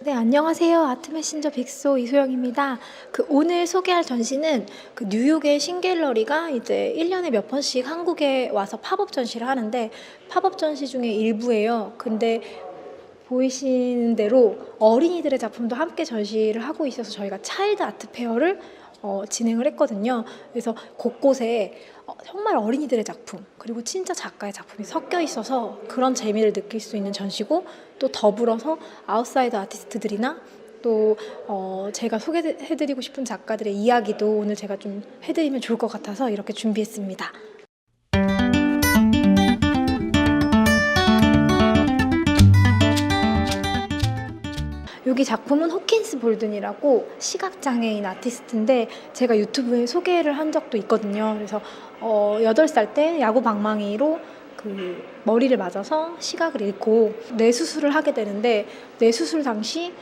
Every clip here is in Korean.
네, 안녕하세요. 아트 메신저 빅소 이소영입니다. 오늘 소개할 전시는 뉴욕의 신갤러리가 이제 1년에 몇 번씩 한국에 와서 팝업 전시를 하는데 팝업 전시 중에 일부예요. 근데 보이시는 대로 어린이들의 작품도 함께 전시를 하고 있어서 저희가 차일드 아트 페어를 진행을 했거든요. 그래서 곳곳에 정말 어린이들의 작품 그리고 진짜 작가의 작품이 섞여 있어서 그런 재미를 느낄 수 있는 전시고, 또 더불어서 아웃사이더 아티스트들이나 또 제가 소개해드리고 싶은 작가들의 이야기도 오늘 제가 좀 해드리면 좋을 것 같아서 이렇게 준비했습니다. 여기 작품은 호킨스 볼든이라고 시각장애인 아티스트인데 제가 유튜브에 소개를 한 적도 있거든요. 그래서 8살 때 야구 방망이로 머리를 맞아서 시각을 잃고 뇌 수술을 하게 되는데, 뇌 수술 당시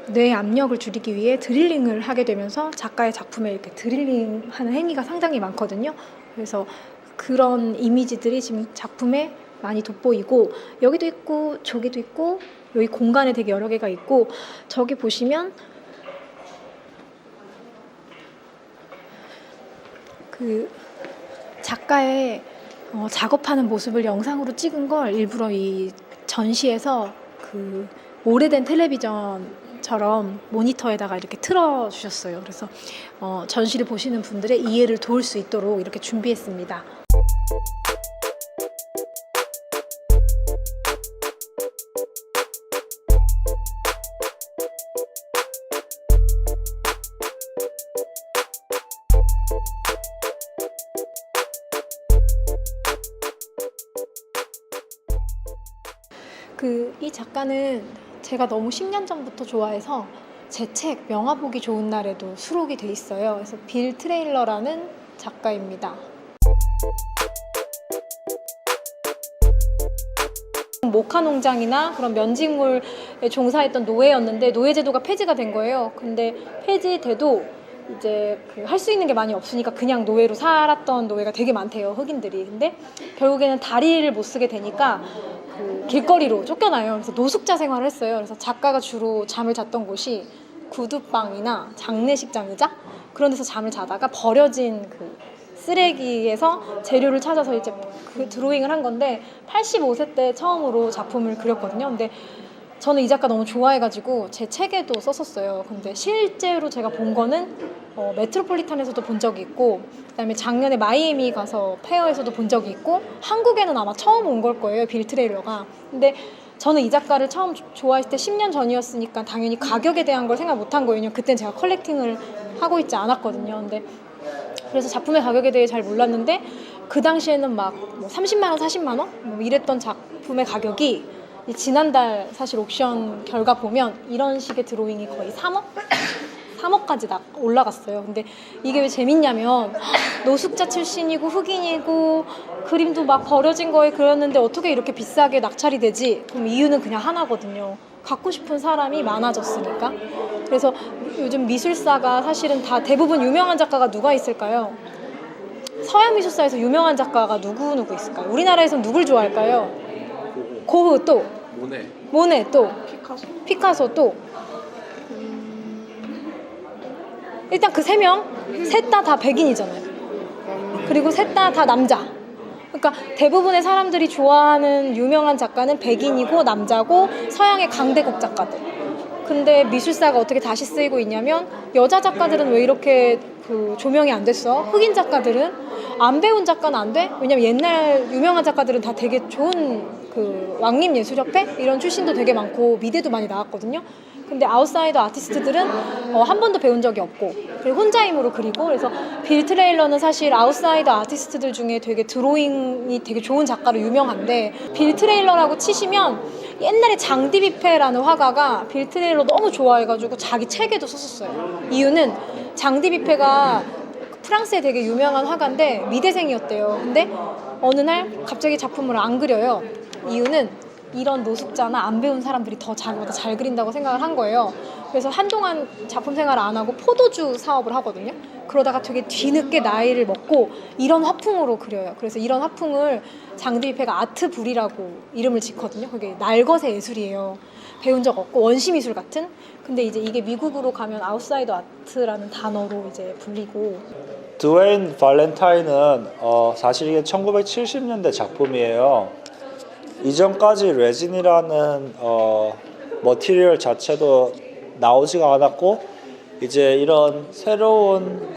뇌 압력을 줄이기 위해 드릴링을 하게 되면서 작가의 작품에 이렇게 드릴링하는 행위가 상당히 많거든요. 그래서 그런 이미지들이 지금 작품에 많이 돋보이고, 여기도 있고 저기도 있고 여기 공간에 되게 여러 개가 있고, 저기 보시면 작가의 작업하는 모습을 영상으로 찍은 걸 일부러 이 전시에서 오래된 텔레비전처럼 모니터에다가 이렇게 틀어주셨어요. 그래서 전시를 보시는 분들의 이해를 도울 수 있도록 이렇게 준비했습니다. 이 작가는 제가 너무 10년 전부터 좋아해서 제 책 영화 보기 좋은 날에도 수록이 돼 있어요. 그래서 빌 트레일러라는 작가입니다. 모카 농장이나 그런 면직물에 종사했던 노예였는데 노예제도가 폐지가 된 거예요. 근데 폐지돼도 이제 할 수 있는 게 많이 없으니까 그냥 노예로 살았던 노예가 되게 많대요, 흑인들이. 근데 결국에는 다리를 못 쓰게 되니까 길거리로 쫓겨나요. 그래서 노숙자 생활을 했어요. 그래서 작가가 주로 잠을 잤던 곳이 구두방이나 장례식장이자 그런 데서 잠을 자다가 버려진 쓰레기에서 재료를 찾아서 이제 드로잉을 한 건데 85세 때 처음으로 작품을 그렸거든요. 근데 저는 이 작가 너무 좋아해가지고 제 책에도 썼었어요. 근데 실제로 제가 본 거는 메트로폴리탄에서도 본 적이 있고, 그다음에 작년에 마이애미 가서 페어에서도 본 적이 있고, 한국에는 아마 처음 온 걸 거예요, 빌 트레일러가. 근데 저는 이 작가를 처음 좋아했을 때 10년 전이었으니까 당연히 가격에 대한 걸 생각 못한 거예요. 왜냐면 그땐 제가 컬렉팅을 하고 있지 않았거든요. 근데 그래서 작품의 가격에 대해 잘 몰랐는데 그 당시에는 막 30만 원, 40만 원 이랬던 작품의 가격이 지난달 사실 옥션 결과 보면 이런 식의 드로잉이 거의 3억까지 올라갔어요. 근데 이게 왜 재밌냐면 노숙자 출신이고 흑인이고 그림도 막 버려진 거에 그렸는데 어떻게 이렇게 비싸게 낙찰이 되지? 그럼 이유는 그냥 하나거든요. 갖고 싶은 사람이 많아졌으니까. 그래서 요즘 미술사가 사실은 다 대부분 유명한 작가가 누가 있을까요? 서양 미술사에서 유명한 작가가 누구 있을까요? 우리나라에선 누굴 좋아할까요? 고흐, 또 모네, 또 피카소, 또 일단 그 3명 셋 다 백인이잖아요. 그리고 셋 다 남자. 그러니까 대부분의 사람들이 좋아하는 유명한 작가는 백인이고 남자고 서양의 강대국 작가들. 근데 미술사가 어떻게 다시 쓰이고 있냐면 여자 작가들은 왜 이렇게 조명이 안 됐어? 흑인 작가들은 안 배운 작가는 안 돼? 왜냐면 옛날 유명한 작가들은 다 되게 좋은 왕립예술협회 이런 출신도 되게 많고 미대도 많이 나왔거든요. 근데 아웃사이더 아티스트들은 한 번도 배운 적이 없고 그리고 혼자 힘으로 그리고, 그래서 빌 트레일러는 사실 아웃사이더 아티스트들 중에 되게 드로잉이 되게 좋은 작가로 유명한데, 빌 트레일러라고 치시면 옛날에 장디 뷔페라는 화가가 빌 트레일러 너무 좋아해가지고 자기 책에도 썼었어요. 이유는 장디 뷔페가 프랑스의 되게 유명한 화가인데 미대생이었대요. 근데 어느 날 갑자기 작품을 안 그려요. 이유는 이런 노숙자나 안 배운 사람들이 더 자기보다 잘 그린다고 생각을 한 거예요. 그래서 한동안 작품 생활을 안 하고 포도주 사업을 하거든요. 그러다가 되게 뒤늦게 나이를 먹고 이런 화풍으로 그려요. 그래서 이런 화풍을 장드뷔페가 아트불이라고 이름을 짓거든요. 그게 날것의 예술이에요. 배운 적 없고 원시 미술 같은. 근데 이제 이게 미국으로 가면 아웃사이더 아트라는 단어로 이제 불리고. 드웨인 발렌타인은 사실 이게 1970년대 작품이에요. 이전까지 레진이라는 머티리얼 자체도 나오지가 않았고 이제 이런 새로운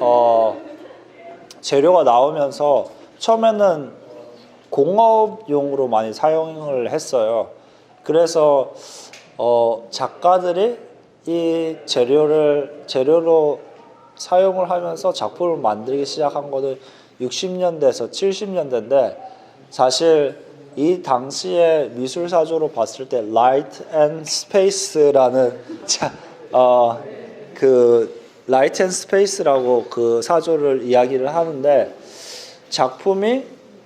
재료가 나오면서 처음에는 공업용으로 많이 사용을 했어요. 그래서 작가들이 이 재료로 사용을 하면서 작품을 만들기 시작한 거는 60년대에서 70년대인데 사실 이 당시의 미술 사조로 봤을 때 Light and Space라는 그 Light and Space라고 그 사조를 이야기를 하는데 작품이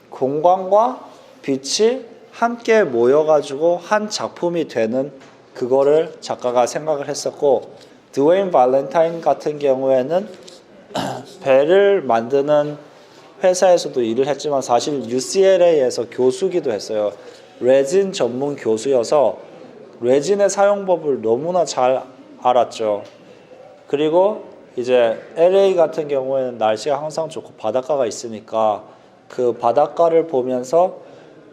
공간과 빛이 함께 모여가지고 한 작품이 되는 그거를 작가가 생각을 했었고 드웨인 발렌타인 같은 경우에는 배를 만드는 회사에서도 일을 했지만 사실 UCLA에서 교수기도 했어요. 레진 전문 교수여서 레진의 사용법을 너무나 잘 알았죠. 그리고 이제 LA 같은 경우에는 날씨가 항상 좋고 바닷가가 있으니까 그 바닷가를 보면서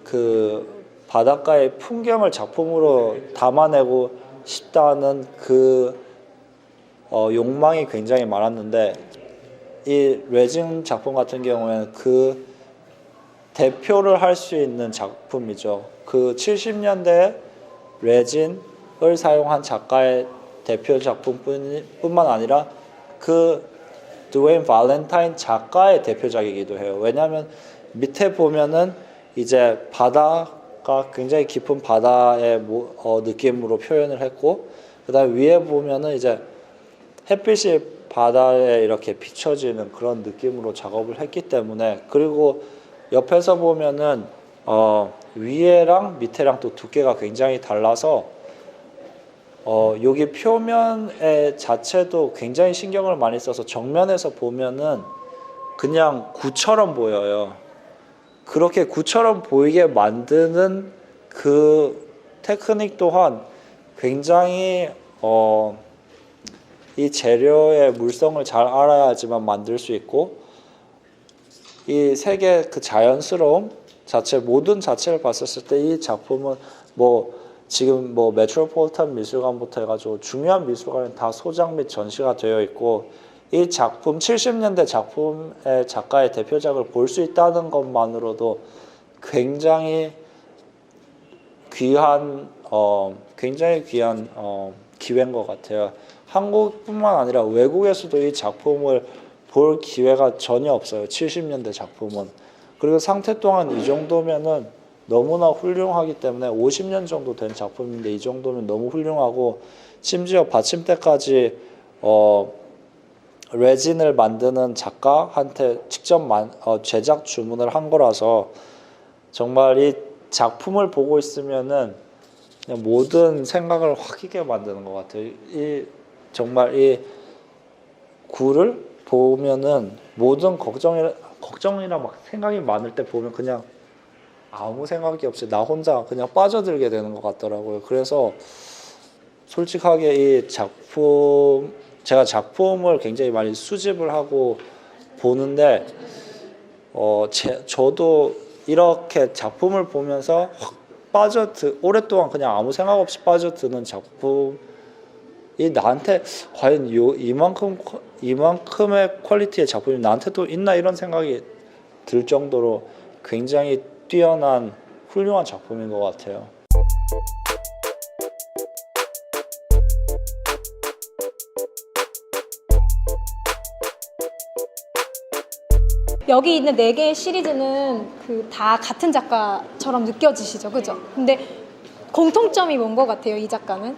그 바닷가의 풍경을 작품으로 담아내고 싶다는 그 욕망이 굉장히 많았는데 이 레진 작품 같은 경우에는 그 대표를 할 수 있는 작품이죠. 그 70년대 레진을 사용한 작가의 대표 작품뿐만 아니라 그 드웨인 발렌타인 작가의 대표작이기도 해요. 왜냐하면 밑에 보면은 이제 바다가 굉장히 깊은 바다의 느낌으로 표현을 했고 그다음에 위에 보면은 이제 햇빛이 바다에 이렇게 비춰지는 그런 느낌으로 작업을 했기 때문에 그리고 옆에서 보면은 위에랑 밑에랑 또 두께가 굉장히 달라서 여기 표면의 자체도 굉장히 신경을 많이 써서 정면에서 보면은 그냥 구처럼 보여요. 그렇게 구처럼 보이게 만드는 그 테크닉 또한 굉장히 이 재료의 물성을 잘 알아야지만 만들 수 있고 이 색의 그 자연스러움 자체 모든 자체를 봤었을 때 이 작품은 지금 메트로폴리탄 미술관부터 해가지고 중요한 미술관에 다 소장 및 전시가 되어 있고 이 작품 70년대 작품의 작가의 대표작을 볼 수 있다는 것만으로도 굉장히 귀한 기회인 것 같아요. 한국뿐만 아니라 외국에서도 이 작품을 볼 기회가 전혀 없어요. 70년대 작품은. 그리고 상태 또한 이 정도면은 너무나 훌륭하기 때문에 50년 정도 된 작품인데 이 정도면 너무 훌륭하고 심지어 받침대까지 레진을 만드는 작가한테 직접 제작 주문을 한 거라서 정말 이 작품을 보고 있으면은 그냥 모든 생각을 확 있게 만드는 것 같아요. 정말 이 굴을 보면은 모든 걱정이나 막 생각이 많을 때 보면 그냥 아무 생각이 없이 나 혼자 그냥 빠져들게 되는 것 같더라고요. 그래서 솔직하게 이 작품 제가 작품을 굉장히 많이 수집을 하고 보는데 저도 이렇게 작품을 보면서 확 오랫동안 그냥 아무 생각 없이 빠져드는 작품이 나한테 과연 이만큼의 퀄리티의 작품이 나한테도 있나 이런 생각이 들 정도로 굉장히 뛰어난 훌륭한 작품인 것 같아요. 여기 있는 4개의 시리즈는 다 같은 작가처럼 느껴지시죠, 그죠? 근데 공통점이 뭔 것 같아요, 이 작가는?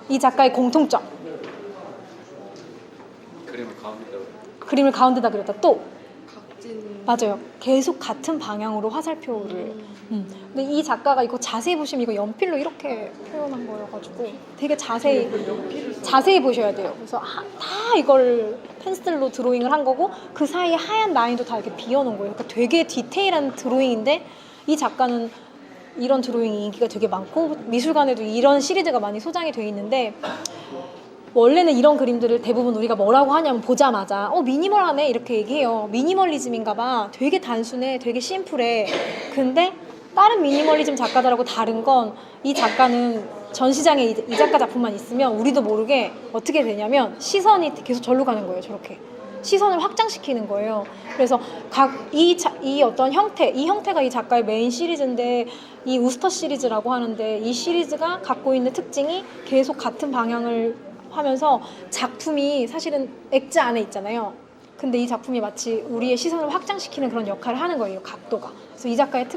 이 작가의 공통점. 그림을 가운데다 그렸다. 또 맞아요. 계속 같은 방향으로 화살표를. 근데 이 작가가 이거 자세히 보시면 이거 연필로 이렇게 표현한 거여가지고 되게 자세히 보셔야 돼요. 그래서 다 이걸 펜슬로 드로잉을 한 거고 그 사이에 하얀 라인도 다 이렇게 비워놓은 거예요. 그러니까 되게 디테일한 드로잉인데 이 작가는 이런 드로잉이 인기가 되게 많고 미술관에도 이런 시리즈가 많이 소장이 돼 있는데 원래는 이런 그림들을 대부분 우리가 뭐라고 하냐면 보자마자 미니멀하네 이렇게 얘기해요. 미니멀리즘인가 봐. 되게 단순해, 되게 심플해. 근데 다른 미니멀리즘 작가들하고 다른 건 이 작가는 전시장에 이 작가 작품만 있으면 우리도 모르게 어떻게 되냐면 시선이 계속 절로 가는 거예요. 저렇게 시선을 확장시키는 거예요. 그래서 이 어떤 형태, 이 형태가 이 작가의 메인 시리즈인데 이 우스터 시리즈라고 하는데 이 시리즈가 갖고 있는 특징이 계속 같은 방향을 하면서 작품이 사실은 액자 안에 있잖아요. 근데 이 작품이 마치 우리의 시선을 확장시키는 그런 역할을 하는 거예요. 각도가. 그래서 이 작가의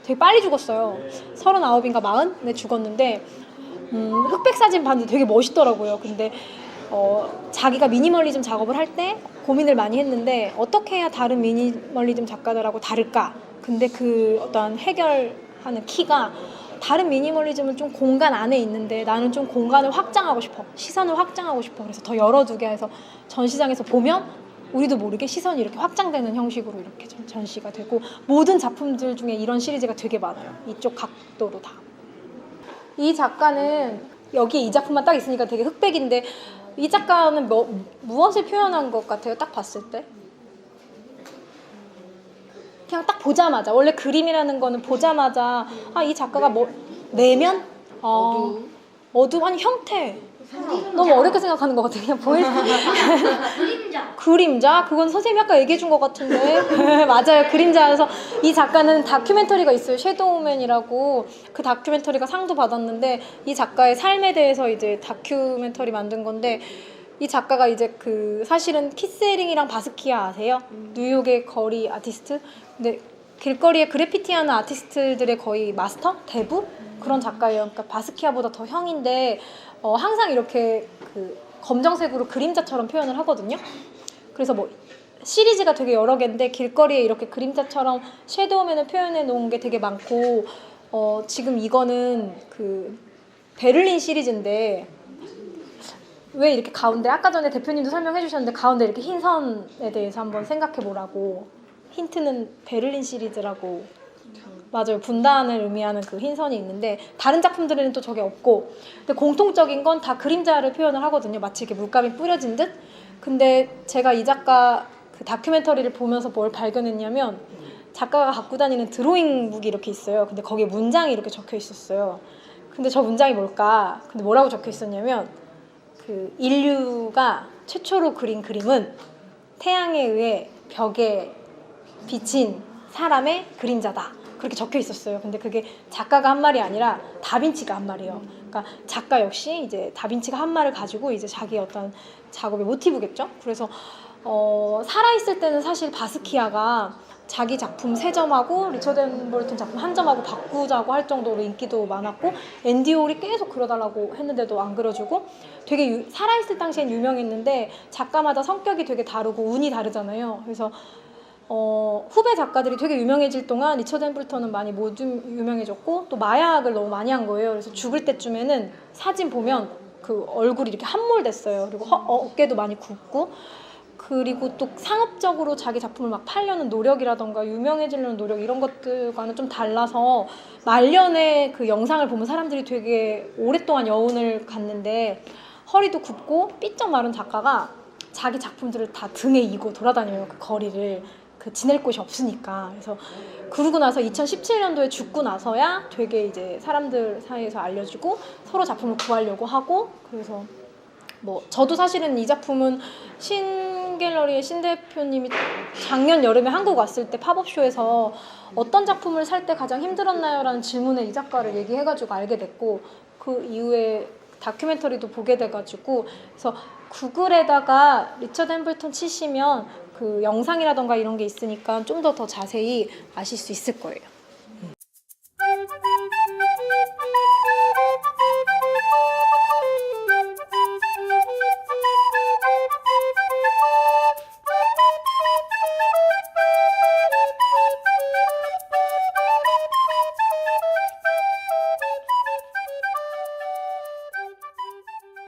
되게 빨리 죽었어요. 39인가 40에 죽었는데 흑백 사진 봤는데 되게 멋있더라고요. 근데 자기가 미니멀리즘 작업을 할 때 고민을 많이 했는데 어떻게 해야 다른 미니멀리즘 작가들하고 다를까? 근데 그 어떤 해결하는 키가 다른 미니멀리즘은 좀 공간 안에 있는데 나는 좀 공간을 확장하고 싶어. 시선을 확장하고 싶어. 그래서 더 열어두게 해서 전시장에서 보면 우리도 모르게 시선이 이렇게 확장되는 형식으로 이렇게 전시가 되고 모든 작품들 중에 이런 시리즈가 되게 많아요. 이쪽 각도로 다. 이 작가는 여기 이 작품만 딱 있으니까 되게 흑백인데 이 작가는 무엇을 표현한 것 같아요? 딱 봤을 때? 그냥 딱 보자마자 원래 그림이라는 거는 보자마자 이 작가가 내면? 어두운 아니 형태 너무 어렵게 생각하는 것 같아. 그냥 보일 그림자? 그건 선생님이 아까 얘기해 준 것 같은데 맞아요. 그림자여서 이 작가는 다큐멘터리가 있어요. 섀도우맨이라고. 그 다큐멘터리가 상도 받았는데 이 작가의 삶에 대해서 이제 다큐멘터리 만든 건데 이 작가가 이제 사실은 키스헤링이랑 바스키아 아세요? 뉴욕의 거리 아티스트? 근데 길거리에 그래피티하는 아티스트들의 거의 마스터? 대부? 그런 작가예요. 그러니까 바스키아보다 더 형인데 항상 이렇게 검정색으로 그림자처럼 표현을 하거든요. 그래서 시리즈가 되게 여러 개인데 길거리에 이렇게 그림자처럼 섀도우맨을 표현해 놓은 게 되게 많고 지금 이거는 베를린 시리즈인데 왜 이렇게 가운데 아까 전에 대표님도 설명해 주셨는데 가운데 이렇게 흰 선에 대해서 한번 생각해 보라고. 힌트는 베를린 시리즈라고. 맞아요. 분단을 의미하는 그 흰선이 있는데 다른 작품들에는 또 저게 없고 근데 공통적인 건 다 그림자를 표현을 하거든요. 마치 이렇게 물감이 뿌려진 듯. 근데 제가 이 작가 다큐멘터리를 보면서 뭘 발견했냐면 작가가 갖고 다니는 드로잉북이 이렇게 있어요. 근데 거기에 문장이 이렇게 적혀 있었어요. 근데 저 문장이 뭘까? 근데 뭐라고 적혀 있었냐면 인류가 최초로 그린 그림은 태양에 의해 벽에 비친 사람의 그림자다. 그렇게 적혀 있었어요. 근데 그게 작가가 한 말이 아니라 다빈치가 한 말이에요. 그러니까 작가 역시 이제 다빈치가 한 말을 가지고 이제 자기 어떤 작업의 모티브겠죠. 그래서 살아있을 때는 사실 바스키아가 자기 작품 3점하고 리처드 앤볼튼 작품 1점하고 바꾸자고 할 정도로 인기도 많았고 앤디 홀이 계속 그려달라고 했는데도 안 그려주고 되게 살아있을 당시엔 유명했는데 작가마다 성격이 되게 다르고 운이 다르잖아요. 그래서 후배 작가들이 되게 유명해질 동안 리처드 앤볼턴은 많이 못 유명해졌고 또 마약을 너무 많이 한 거예요. 그래서 죽을 때쯤에는 사진 보면 얼굴이 이렇게 함몰됐어요. 그리고 어깨도 많이 굽고 그리고 또 상업적으로 자기 작품을 막 팔려는 노력이라던가 유명해지려는 노력 이런 것들과는 좀 달라서 말년에 그 영상을 보면 사람들이 되게 오랫동안 여운을 갖는데 허리도 굽고 삐쩍 마른 작가가 자기 작품들을 다 등에 이고 돌아다녀요. 그 거리를. 지낼 곳이 없으니까. 그래서 그러고 나서 2017년도에 죽고 나서야 되게 이제 사람들 사이에서 알려지고 서로 작품을 구하려고 하고 그래서 저도 사실은 이 작품은 신갤러리의 신 대표님이 작년 여름에 한국 왔을 때 팝업쇼에서 어떤 작품을 살 때 가장 힘들었나요? 라는 질문에 이 작가를 얘기해가지고 알게 됐고 그 이후에 다큐멘터리도 보게 돼가지고 그래서 구글에다가 리처드 햄블턴 치시면 그 영상이라던가 이런 게 있으니까 좀 더 자세히 아실 수 있을 거예요.